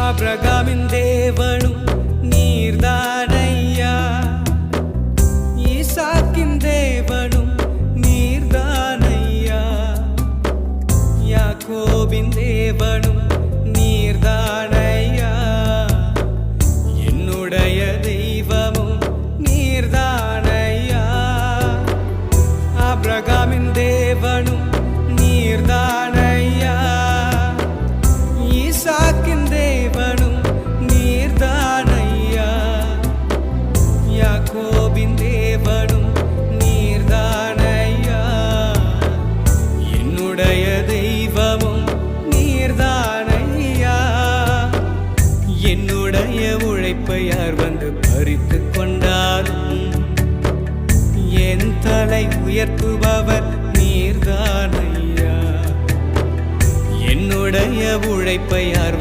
ஆபிரகாமின் தேவனும் நீர்தானையா, ஈசாக்கின் தேவனும் நீர்தானையா, யாக்கோபின் தேவனும் நீர்தானையா, என்னுடைய தெய்வமும் நீர்தானையா. ஆபிரகாமின் தேவனும் நீர்தானையா, ஈசாக்கின் தேவனும் நீர்தானையா, யாக்கோபின் தேவனும் நீர்தானையா, என்னுடைய தெய்வமும் நீர்தானையா. என்னுடைய உழைப்பை யார் வந்து பறித்து கொண்டாலும் என் தலை உயர்த்துபவர் நீர்தானையா. என்னுடைய உழைப்பை யார்